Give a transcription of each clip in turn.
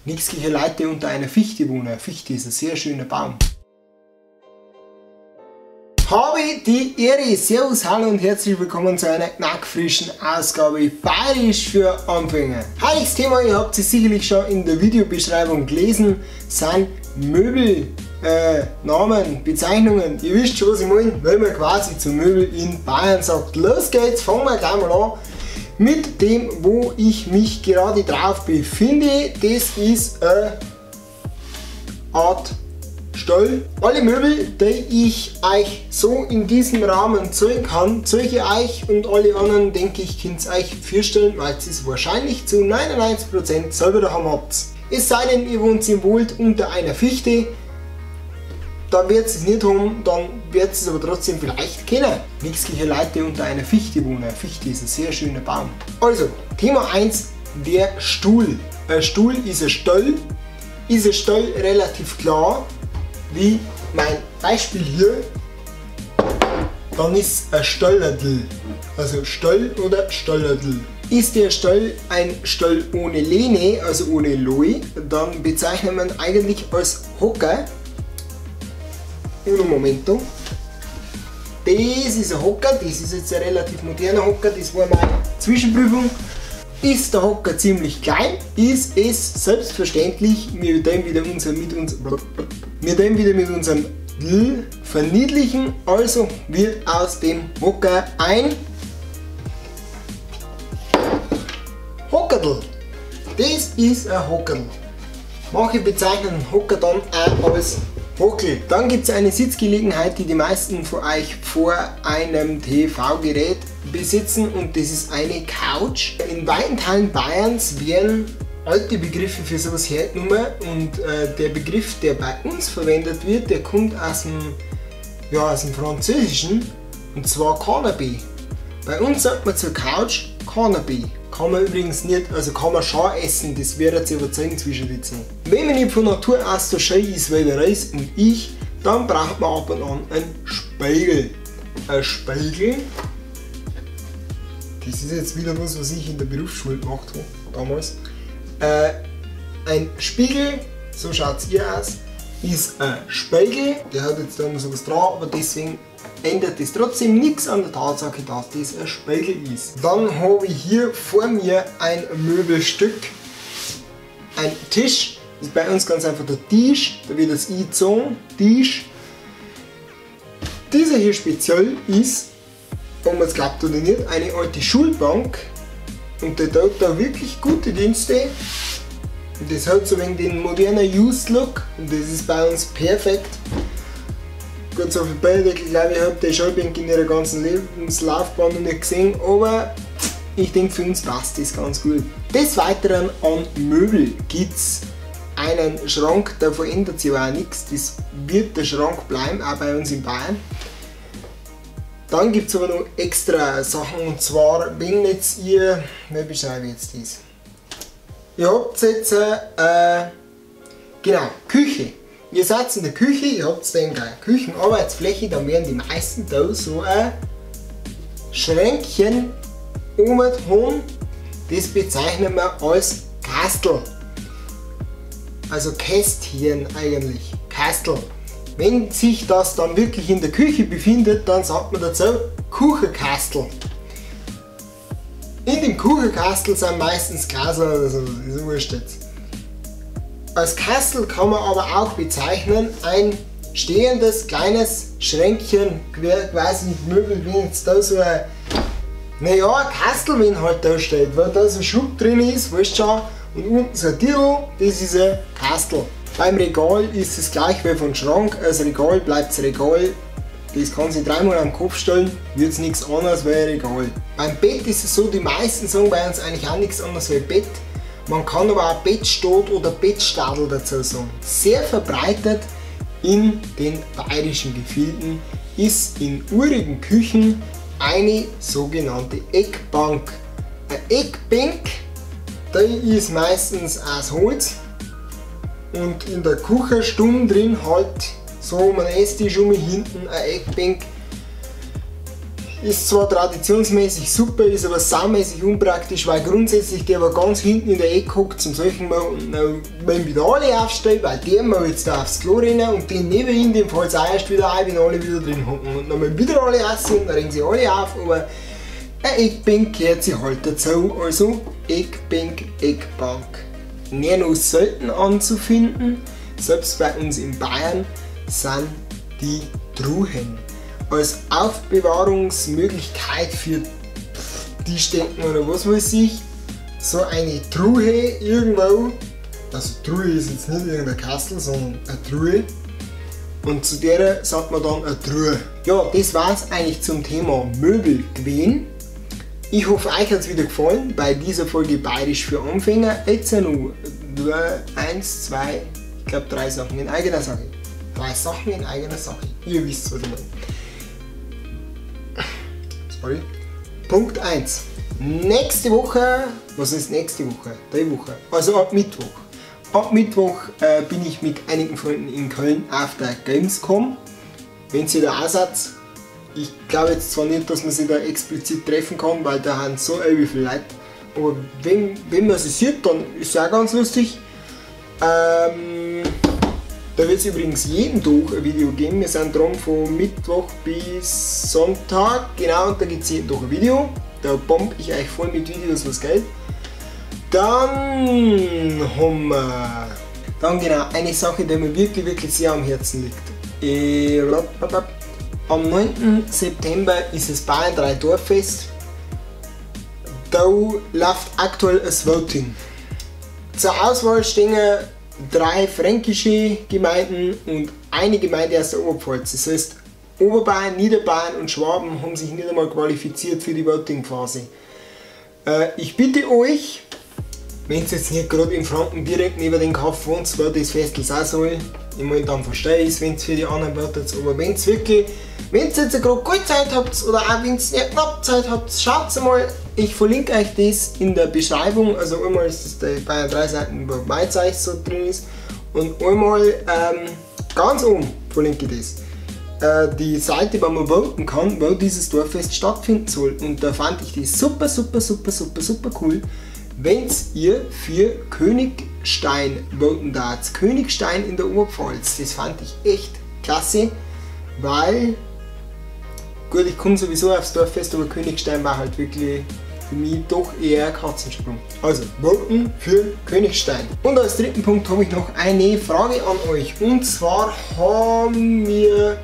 Nixkircher Leute unter einer Fichte wohnen. Eine Fichte ist ein sehr schöner Baum. Habe die Ehre, servus, hallo und herzlich willkommen zu einer knackfrischen Ausgabe Bayerisch für Anfänger. Heutiges Thema, ihr habt es sicherlich schon in der Videobeschreibung gelesen, sind Möbel, Namen, Bezeichnungen. Ihr wisst schon, was ich meine, wenn man quasi zu Möbel in Bayern sagt. Los geht's, fangen wir gleich mal an mit dem, wo ich mich gerade drauf befinde. Das ist eine Art Stall. Alle Möbel, die ich euch so in diesem Rahmen zeigen kann, zeige ich euch, und alle anderen, denke ich, könnt ihr euch vorstellen, weil ihr es wahrscheinlich zu 99% selber daheim habt. Es sei denn, ihr wohnt im Wald unter einer Fichte, dann werdet ihr es nicht haben, dann werdet ihr es aber trotzdem vielleicht kennen. Nixkircher Leute unter einer Fichte wohnen. Eine Fichte ist ein sehr schöner Baum. Also, Thema 1, der Stuhl. Ein Stuhl ist ein Stall. Ist ein Stall relativ klar, wie mein Beispiel hier, dann ist ein Stalladl. Also Stall oder Stalladl. Ist der Stall ein Stall ohne Lehne, also ohne Loi, dann bezeichnet man eigentlich als Hocker. Un momento. Das ist ein Hocker, das ist jetzt ein relativ moderner Hocker, das war meine Zwischenprüfung. Ist der Hocker ziemlich klein, ist es selbstverständlich, wir den wieder mit unserem L verniedlichen, also wird aus dem Hocker ein Hockerl. Das ist ein Hockerl. Manche bezeichnen einen Hocker dann auch als Hockel. Dann gibt es eine Sitzgelegenheit, die die meisten von euch vor einem TV-Gerät besitzen, und das ist eine Couch. In weiten Teilen Bayerns werden alte Begriffe für sowas hergenommen, und der Begriff, der bei uns verwendet wird, der kommt aus dem Französischen, und zwar Canapé. Bei uns sagt man zur Couch Canapé. Kann man übrigens nicht, also kann man schon essen, das werdet ihr überzeugen zwischen die Zähne. Wenn man nicht von Natur aus so schön ist wie der Reis und ich, dann braucht man ab und an einen Spiegel. Ein Spiegel, das ist jetzt wieder was ich in der Berufsschule gemacht habe, damals. Ein Spiegel, so schaut es hier aus, ist ein Spiegel, der hat jetzt da noch so was dran, aber deswegen ändert das trotzdem nichts an der Tatsache, dass das ein Spiegel ist. Dann habe ich hier vor mir ein Möbelstück, ein Tisch, das ist bei uns ganz einfach der Tisch, da wird das I gezogen, Tisch. Dieser hier speziell ist, ob man es glaubt oder nicht, eine alte Schulbank, und der tut da wirklich gute Dienste. Und das hat so ein den modernen Used Look, und das ist bei uns perfekt. Gut, so viele Bälldeckel, glaube ich, habe die Schallbank in ihrer ganzen Lebenslaufbahn noch nicht gesehen, aber ich denke, für uns passt das ganz gut. Des Weiteren an Möbel gibt es einen Schrank, da verändert sich aber auch nichts, das wird der Schrank bleiben, auch bei uns in Bayern. Dann gibt es aber noch extra Sachen, und zwar, wenn jetzt ihr, wie beschreibe ich jetzt das? Ihr habt jetzt, genau, Küche. Ihr seid in der Küche, ihr habt dann eine Küchenarbeitsfläche, dann werden die meisten da so ein Schränkchen oben haben. Das bezeichnet man als Kastel. Also Kästchen eigentlich, Kastel. Wenn sich das dann wirklich in der Küche befindet, dann sagt man dazu Kuchenkastel. In dem Kuchenkastel sind meistens Gläser oder so, ist wurscht jetzt. Als Kastel kann man aber auch bezeichnen ein stehendes kleines Schränkchen, quasi Möbel, wie jetzt da so ein, naja, Kastel, wenn halt da steht, weil da so ein Schub drin ist, weißt schon, und unten so ein Tiro, das ist ein Kastel. Beim Regal ist es gleich wie von Schrank, als Regal bleibt es Regal, das kann sich dreimal am Kopf stellen, wird es nichts anderes wie ein Regal. Beim Bett ist es so, die meisten sagen bei uns eigentlich auch nichts anderes wie Bett. Man kann aber auch Bettstot oder Bettstadel dazu sagen. Sehr verbreitet in den bayerischen Gefilden ist in urigen Küchen eine sogenannte Eckbank. Eine Eckbank, die ist meistens aus Holz, und in der Küche stumm drin halt so um einen Esstisch hinten eine Eckbank. ist zwar traditionsmäßig super, ist aber saumäßig unpraktisch, weil grundsätzlich der aber ganz hinten in der Ecke hockt zum solchen Mal und dann wenn wieder alle aufstehen, weil der mal jetzt da aufs Klo rennen und den neben ihm, dem fällt es auch erst wieder ein, wenn alle wieder drin hocken und dann mal wieder alle essen und dann regen sie alle auf, aber eine Eckbank gehört sich halt dazu, also Eckbank, Eckbank. Nicht nur selten anzufinden, selbst bei uns in Bayern sind die Truhen als Aufbewahrungsmöglichkeit für Tischdecken oder was weiß ich, so eine Truhe irgendwo, also Truhe ist jetzt nicht irgendein Kastel, sondern eine Truhe und zu der sagt man dann eine Truhe. Ja, das war es eigentlich zum Thema Möbel gewesen. Ich hoffe, euch hat es wieder gefallen bei dieser Folge Bayerisch für Anfänger. Jetzt nur 1, 2, ich glaube 3 Sachen in eigener Sache. 3 Sachen in eigener Sache. Ihr wisst, was ich meine. Sorry. Punkt 1. Nächste Woche, was ist nächste Woche? Die Woche. Also ab Mittwoch. Ab Mittwoch bin ich mit einigen Freunden in Köln auf der Gamescom. Wenn ihr da auch seid, ich glaube jetzt zwar nicht, dass man sich da explizit treffen kann, weil da haben so viele Leute. Aber wenn man sie sieht, dann ist es auch ganz lustig. Da wird es übrigens jeden Tag ein Video geben. Wir sind dran von Mittwoch bis Sonntag. Genau, und da gibt es jeden Tag ein Video. Da bombe ich euch voll mit Videos, was geht. Dann haben wir genau eine Sache, die mir wirklich sehr am Herzen liegt. Am 9. September ist das Bayern 3 Dorffest. Da läuft aktuell ein Voting. Zur Auswahl stehen 3 fränkische Gemeinden und eine Gemeinde aus der Oberpfalz. Das heißt, Oberbayern, Niederbayern und Schwaben haben sich nicht einmal qualifiziert für die Voting-Phase. Ich bitte euch, wenn es jetzt nicht gerade in Franken direkt neben den Kauf wohnt, weil das Festel sein soll, ich meine, dann verstehe ich es, wenn es für die anderen votet, aber wenn es wirklich, wenn ihr jetzt gerade gut Zeit habt oder auch wenn ihr nicht knapp Zeit habt, schaut mal, ich verlinke euch das in der Beschreibung, also einmal ist das die Bayern 3 Seiten, wo mein Zeichen so drin ist und einmal ganz oben verlinke ich das. Die Seite, wo man voten kann, wo dieses Dorffest stattfinden soll und da fand ich das super cool, wenn ihr für Königstein voten darf. Königstein in der Oberpfalz, das fand ich echt klasse, weil, gut, ich komme sowieso aufs Dorffest, aber Königstein war halt wirklich für mich doch eher ein Katzensprung. Also, voten für Königstein. Und als dritten Punkt habe ich noch eine Frage an euch. Und zwar haben wir,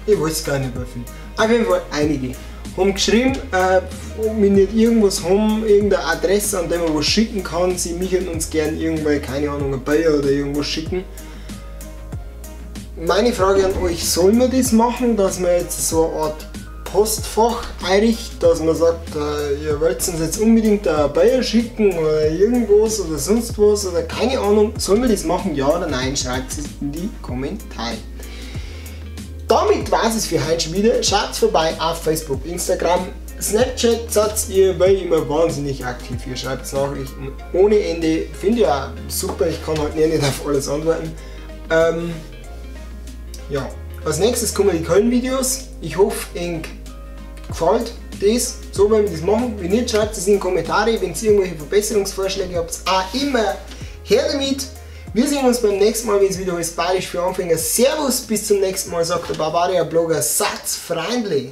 ich weiß es gar nicht mehr viel, auf jeden Fall einige haben geschrieben, ob wir nicht irgendwas haben, irgendeine Adresse, an der man was schicken kann. Sie möchten uns gerne irgendwann, keine Ahnung, ein Bayer oder irgendwas schicken. Meine Frage an euch, soll man das machen, dass man jetzt so eine Art Postfach einrichtet, dass man sagt, ihr wollt uns jetzt unbedingt ein Bayer schicken oder irgendwas oder sonst was oder keine Ahnung, soll man das machen, ja oder nein, schreibt es in die Kommentare. Damit war es für heute schon wieder. Schaut vorbei auf Facebook, Instagram, Snapchat, seid ihr bei immer wahnsinnig aktiv. Ihr schreibt Nachrichten ohne Ende. Finde ich auch super, ich kann halt nicht auf alles antworten. Ja, als nächstes kommen die Köln-Videos. Ich hoffe, Ihnen gefällt das. So wollen wir das machen. Wenn nicht, schreibt es in die Kommentare. Wenn ihr irgendwelche Verbesserungsvorschläge habt, auch immer her damit. Wir sehen uns beim nächsten Mal, wenn es wieder heißt Bayerisch für Anfänger. Servus, bis zum nächsten Mal, sagt der Bavaria Blogger Satzfreundlich.